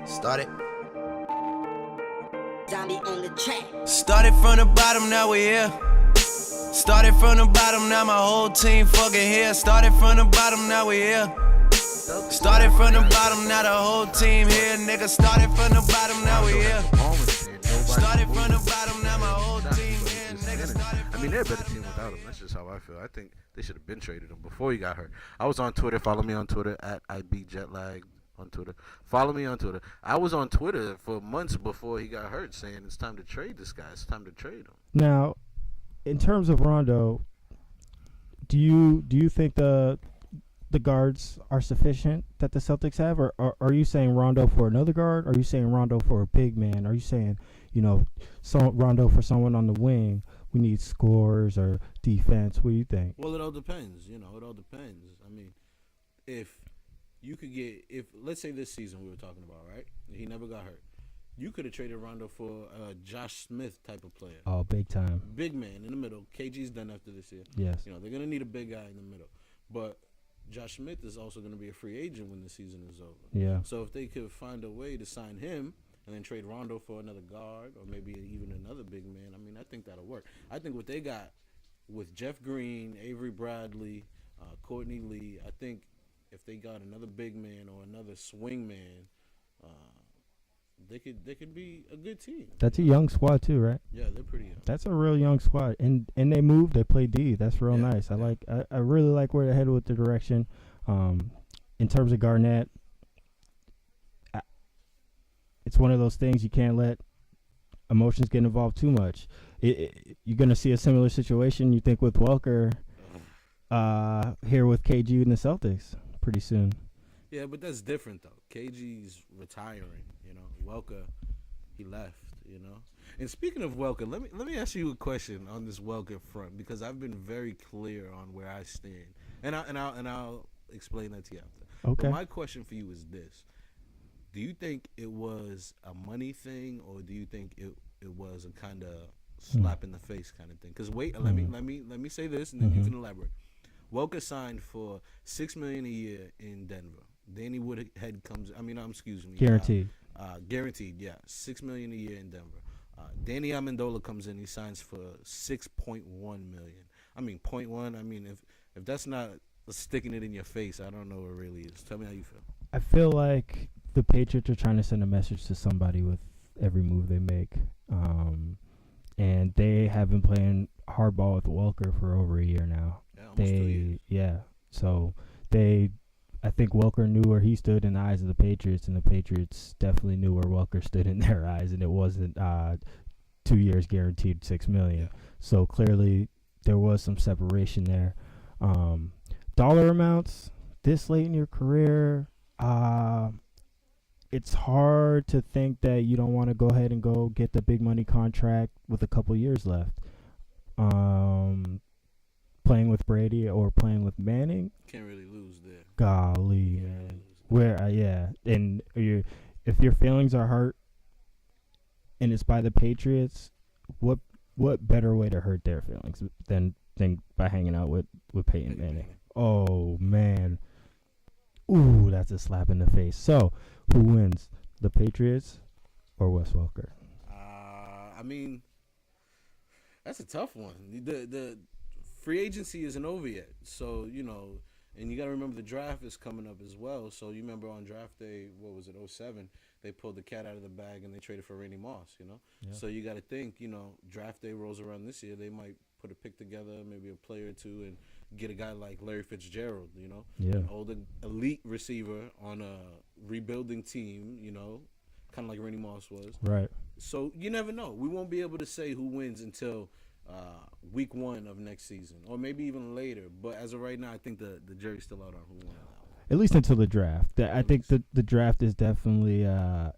Started. Zombie on the track. Started from the bottom, now we here. Started from the bottom, now my whole team fucking here. Started from the bottom, now we here. Started from the bottom, now the whole team here. Nigga, started from the bottom, now we here. Started from the bottom, now my whole team here. Nigga, started. I mean, they're a better team without him. That's just how I feel. I think they should have been traded him before he got hurt. I was on Twitter. Follow me on Twitter at IBJetlag on Twitter. Follow me on Twitter. I was on Twitter for months before he got hurt saying it's time to trade this guy. It's time to trade him. Now, in terms of Rondo, do you think the guards are sufficient that the Celtics have, or are you saying Rondo for another guard? Are you saying Rondo for a big man? Are you saying, Rondo for someone on the wing? We need scores or defense. What do you think? Well, it all depends. It all depends. I mean, if let's say this season we were talking about, right? He never got hurt. You could have traded Rondo for a Josh Smith type of player. Oh, big time. Big man in the middle. KG's done after this year. Yes. They're going to need a big guy in the middle. But Josh Smith is also going to be a free agent when the season is over. Yeah. So if they could find a way to sign him and then trade Rondo for another guard or maybe even another big man, I mean, I think that'll work. I think what they got with Jeff Green, Avery Bradley, Courtney Lee, I think if they got another big man or another swing man, they could be a good team. That's a young squad too, right? Yeah, they're pretty young. That's a real young squad, and they move. They play D. That's real nice. I really like where they're headed with the direction. In terms of Garnett, it's one of those things you can't let emotions get involved too much. You're gonna see a similar situation, you think, with Welker here with KG and the Celtics pretty soon. Yeah, but that's different though. KG's retiring. Welker, he left. And speaking of Welker, let me ask you a question on this Welker front because I've been very clear on where I stand, and I'll explain that to you after. Okay. But my question for you is this: do you think it was a money thing, or do you think it was a kind of slap in the face kind of thing? Because let me say this, and then you can elaborate. Welker signed for $6 million a year in Denver. Danny Woodhead comes. Guaranteed. Guaranteed, yeah, $6 million a year in Denver. Danny Amendola comes in. He signs for $6.1 million. I mean, 0.1. I mean, if that's not sticking it in your face, I don't know what it really is. Tell me how you feel. I feel like the Patriots are trying to send a message to somebody with every move they make, and they have been playing hardball with Welker for over a year now. Yeah, almost 2 years. Yeah, so I think Welker knew where he stood in the eyes of the Patriots, and the Patriots definitely knew where Welker stood in their eyes, and it wasn't 2 years guaranteed $6 million. Yeah. So clearly there was some separation there. Dollar amounts this late in your career, it's hard to think that you don't want to go ahead and go get the big money contract with a couple years left. Playing with Brady or playing with Manning, Can't really lose there. golly, man. And if your feelings are hurt and it's by the Patriots, what better way to hurt their feelings than by hanging out with Peyton Manning? Oh man, ooh, that's a slap in the face. So who wins, the Patriots or Wes Welker? I mean, that's a tough one. The free agency isn't over yet, so and you got to remember the draft is coming up as well. So you remember on draft day, what was it, 2007, they pulled the cat out of the bag and they traded for Randy Moss, Yeah. So you got to think, draft day rolls around this year, they might put a pick together, maybe a player or two, and get a guy like Larry Fitzgerald, an older elite receiver on a rebuilding team, kind of like Randy Moss was. Right. So you never know. We won't be able to say who wins until week 1 of next season, or maybe even later. But as of right now, I think the jury's still out on who won. At least until the draft. I think the draft is definitely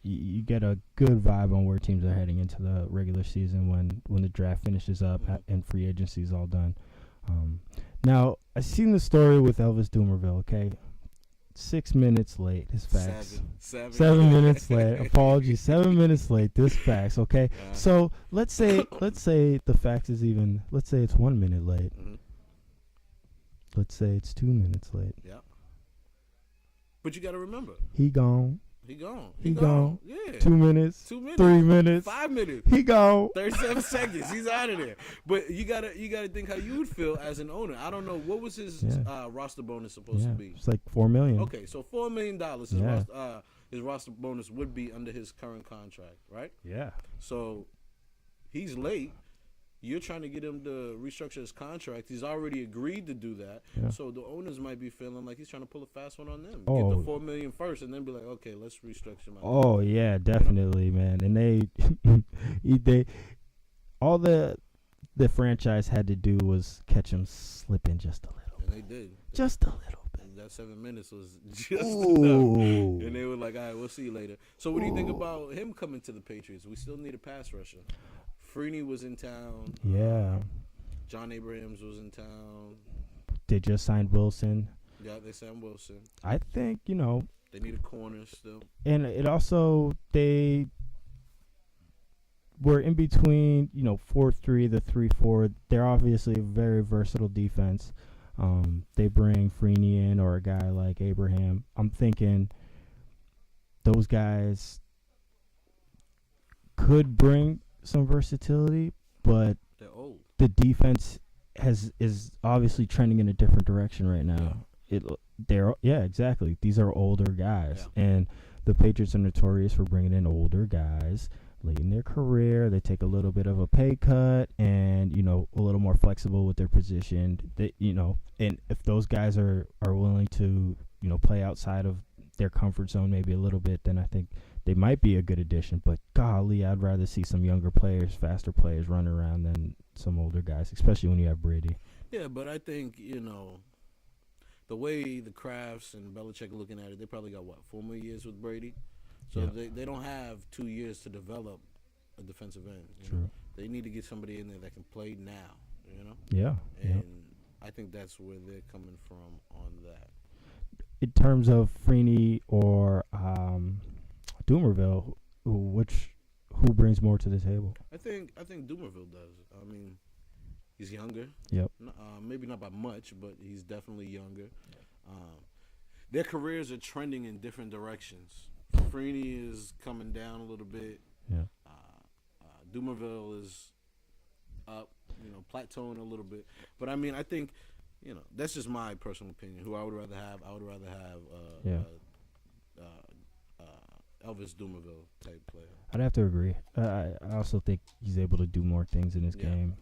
you get a good vibe on where teams are heading into the regular season when the draft finishes up and free agency is all done. Now, I've seen the story with Elvis Dumervil, okay? 6 minutes late, his fax. 7 minutes late. Apologies. 7 minutes late, this fax, okay? So let's say the fax is let's say it's 1 minute late. Mm-hmm. Let's say it's 2 minutes late. Yeah. But you got to remember. He gone. He gone. He gone. Yeah. 2 minutes. 2 minutes. 3 minutes. 5 minutes. He gone. 37 seconds. He's out of there. But you gotta think how you would feel as an owner. I don't know what was his roster bonus supposed to be. It's like $4 million. Okay, so $4 million. His roster bonus would be under his current contract, right? Yeah. So he's late. You're trying to get him to restructure his contract. He's already agreed to do that. Yeah. So the owners might be feeling like he's trying to pull a fast one on them. Get the $4 million first, and then be like, okay, let's restructure my. Oh yeah, definitely, man. And they all the franchise had to do was catch him slipping just a little. And they did. Just a little bit. And that 7 minutes was just enough. And they were like, all right, we'll see you later. So what do you think about him coming to the Patriots? We still need a pass rusher. Freeney was in town. Yeah. John Abrahams was in town. They just signed Wilson. Yeah, they signed Wilson. I think, they need a corner still. And it also, they were in between, 4-3, the 3-4. They're obviously a very versatile defense. They bring Freeney in or a guy like Abraham. I'm thinking those guys could bring some versatility, but they're old. The defense is obviously trending in a different direction right now. Exactly. These are older guys, and the Patriots are notorious for bringing in older guys late in their career. They take a little bit of a pay cut, and a little more flexible with their position. And if those guys are willing to play outside of their comfort zone maybe a little bit, then I think they might be a good addition. But golly, I'd rather see some younger players, faster players run around than some older guys, especially when you have Brady. Yeah, but I think, the way the Crafts and Belichick are looking at it, they probably got, 4 more years with Brady? So they don't have 2 years to develop a defensive end. True. They need to get somebody in there that can play now, Yeah. And I think that's where they're coming from on that. In terms of Freeney or Dumervil, who brings more to the table? I think Dumervil does. I mean, he's younger. Yep. Maybe not by much, but he's definitely younger. Their careers are trending in different directions. Freeney is coming down a little bit. Yeah. Dumervil is up, plateauing a little bit. But I mean, I think, that's just my personal opinion. Who I would rather have, Elvis Dumervil type player. I'd have to agree. I also think he's able to do more things in his game.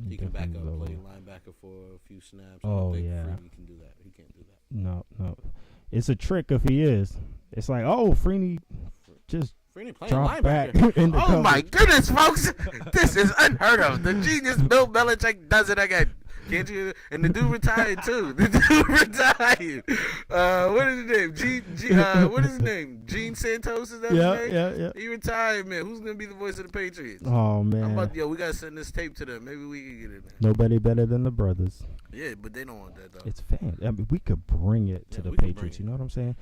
He can back up, play linebacker for a few snaps. I Oh, don't think yeah. Freeney can do that. He can't do that. No. It's a trick if he is. It's like, Freeney just Freeney playing drop back. linebacker. In the Oh, coverage. my goodness, folks. This is unheard of. The genius Bill Belichick does it again. Can't you? And the dude retired, too. What is his name? What is his name? Gene Santos, is that his name? Yeah. He retired, man. Who's going to be the voice of the Patriots? Oh, man. We got to send this tape to them. Maybe we can get it there. Nobody better than the brothers. Yeah, but they don't want that, though. It's fan. I mean, we could bring it to the Patriots. You know what I'm saying?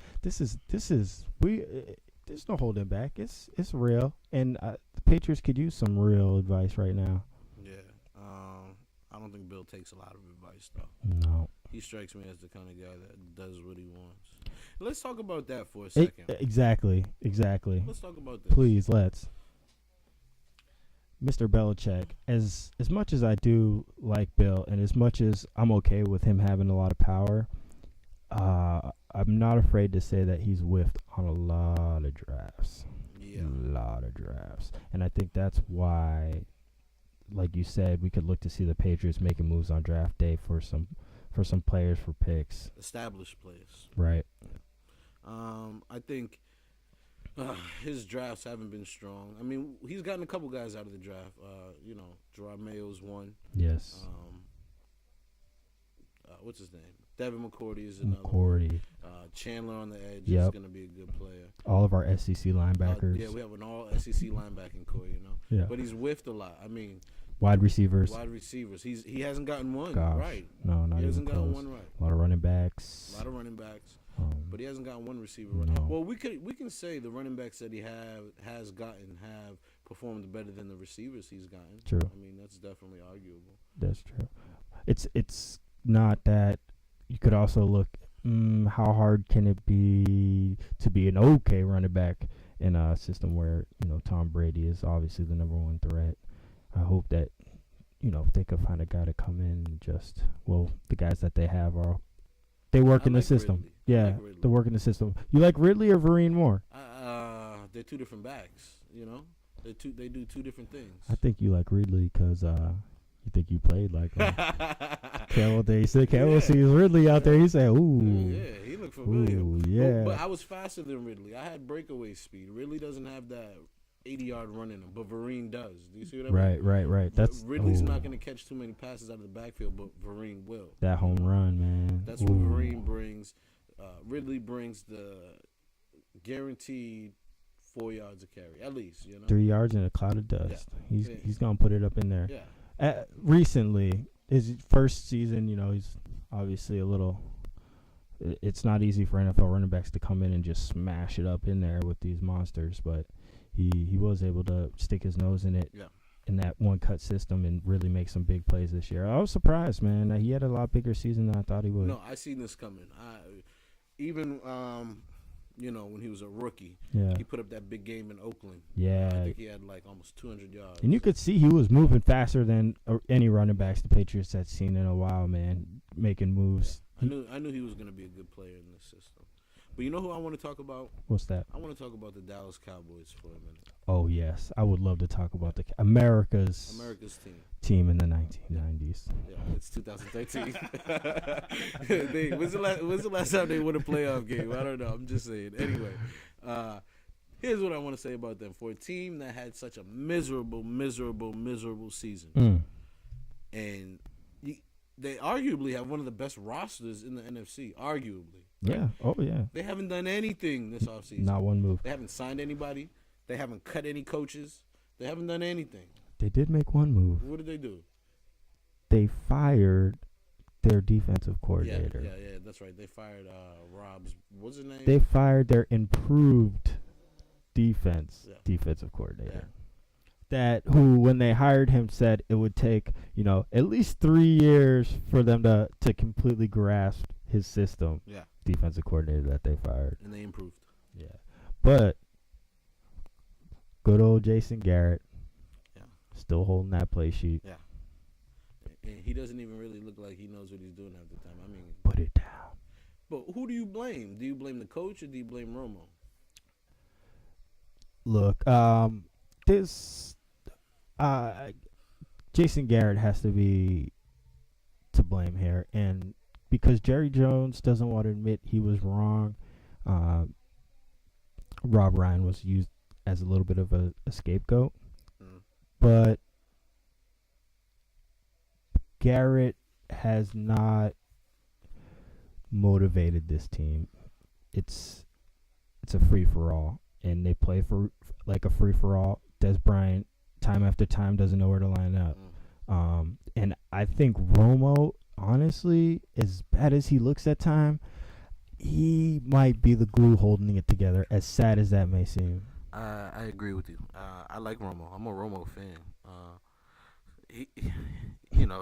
There's no holding back. It's real. And the Patriots could use some real advice right now. Yeah. I don't think Bill takes a lot of advice, though. No. He strikes me as the kind of guy that does what he wants. Let's talk about that for a second. Exactly. Let's talk about this. Please, let's. Mr. Belichick, as much as I do like Bill, and as much as I'm okay with him having a lot of power, I'm not afraid to say that he's whiffed on a lot of drafts. Yeah. A lot of drafts. And I think that's why, like you said, we could look to see the Patriots making moves on draft day for some players for picks. Established players. Right. I think his drafts haven't been strong. I mean, he's gotten a couple guys out of the draft. Gerard Mayo's one. Yes. What's his name? Devin McCourty is another. Chandler on the edge is going to be a good player. All of our SEC linebackers. We have an all SEC linebacking core, Yeah. But he's whiffed a lot. I mean, wide receivers. He hasn't gotten one right. No, not he hasn't even gotten close. one right. A lot of running backs. But he hasn't gotten one receiver right. No. Well, we can say the running backs that he has gotten have performed better than the receivers he's gotten. True. I mean, that's definitely arguable. That's true. It's not that. You could also look how hard can it be to be an okay running back in a system where, Tom Brady is obviously the number one threat? I hope that, if they could find a guy to come in and the guys that they have they work in the system. Ridley. Yeah, they work in the system. You like Ridley or Vereen more? They're two different backs, They do two different things. I think you like Ridley because you think you played like Campbell. Campbell sees Ridley out there. He said, "Ooh, yeah, he looked familiar." Ooh, yeah, but I was faster than Ridley. I had breakaway speed. Ridley doesn't have that 80-yard run in him, but Vereen does. Do you see what I mean? Right. Ridley's not going to catch too many passes out of the backfield, but Vereen will. That home run, man. That's what Vereen brings. Ridley brings the guaranteed 4 yards of carry, at least. 3 yards in a cloud of dust. Yeah. He's gonna put it up in there. Yeah. Recently, his first season, he's obviously a little. It's not easy for NFL running backs to come in and just smash it up in there with these monsters, but he was able to stick his nose in it. Yeah. In that one-cut system and really make some big plays this year. I was surprised, man. He had a lot bigger season than I thought he would. No, I seen this coming. Even when he was a rookie, he put up that big game in Oakland. Yeah. I think he had like almost 200 yards. And you could see he was moving faster than any running backs the Patriots had seen in a while, man, making moves. I knew he was going to be a good player in this system. But you know who I want to talk about? What's that? I want to talk about the Dallas Cowboys for a minute. Oh, yes. I would love to talk about America's team in the 1990s. Yeah, it's 2013. When's the last time they won a playoff game? I don't know. I'm just saying. Anyway, here's what I want to say about them. For a team that had such a miserable season, and they arguably have one of the best rosters in the NFC, arguably. Yeah. Oh, yeah. They haven't done anything this offseason. Not one move. They haven't signed anybody. They haven't cut any coaches. They haven't done anything. They did make one move. What did they do? They fired their defensive coordinator. Yeah, that's right. They fired Rob's, what's his name? They fired their improved defensive coordinator. Yeah. Who, when they hired him, said it would take, at least 3 years for them to completely grasp his system. Yeah. Defensive coordinator that they fired. And they improved. Yeah. But good old Jason Garret. Yeah. Still holding that play sheet. Yeah. And he doesn't even really look like he knows what he's doing half the time. I mean, put it down. But who do you blame? Do you blame the coach or do you blame Romo? Look, Jason Garret has to be to blame here, and because Jerry Jones doesn't want to admit he was wrong, Rob Ryan was used as a little bit of a scapegoat. But Garret has not motivated this team. It's a free-for-all, and they play for like a free-for-all. Des Bryant, time after time, doesn't know where to line up. And I think Romo, honestly, as bad as he looks at time, he might be the glue holding it together, as sad as that may seem. I agree with you. I like Romo. I'm a Romo fan. He,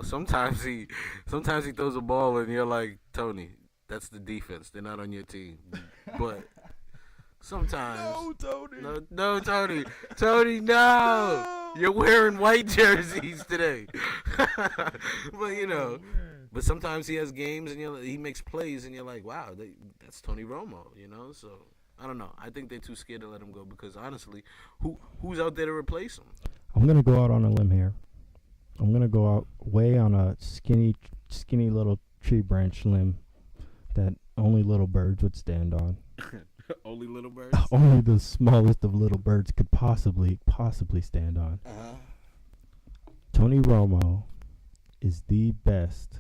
sometimes he throws a ball and you're like, Tony, that's the defense. They're not on your team. But sometimes, no, Tony, no. You're wearing white jerseys today. But sometimes he has games and he makes plays and you're like, wow, that's Tony Romo, So I don't know. I think they're too scared to let him go because honestly, who's out there to replace him? I'm gonna go out on a limb here. I'm gonna go out way on a skinny little tree branch limb that only little birds would stand on. Only little birds? Only the smallest of little birds could possibly stand on. Uh-huh. Tony Romo is the best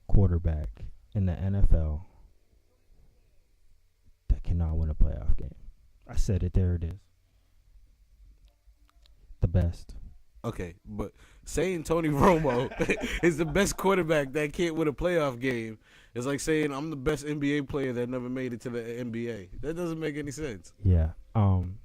quarterback in the NFL that cannot win a playoff game. I said it. There it is. The best. Okay, but saying Tony Romo is the best quarterback that can't win a playoff game is like saying I'm the best NBA player that never made it to the NBA. That doesn't make any sense. Yeah.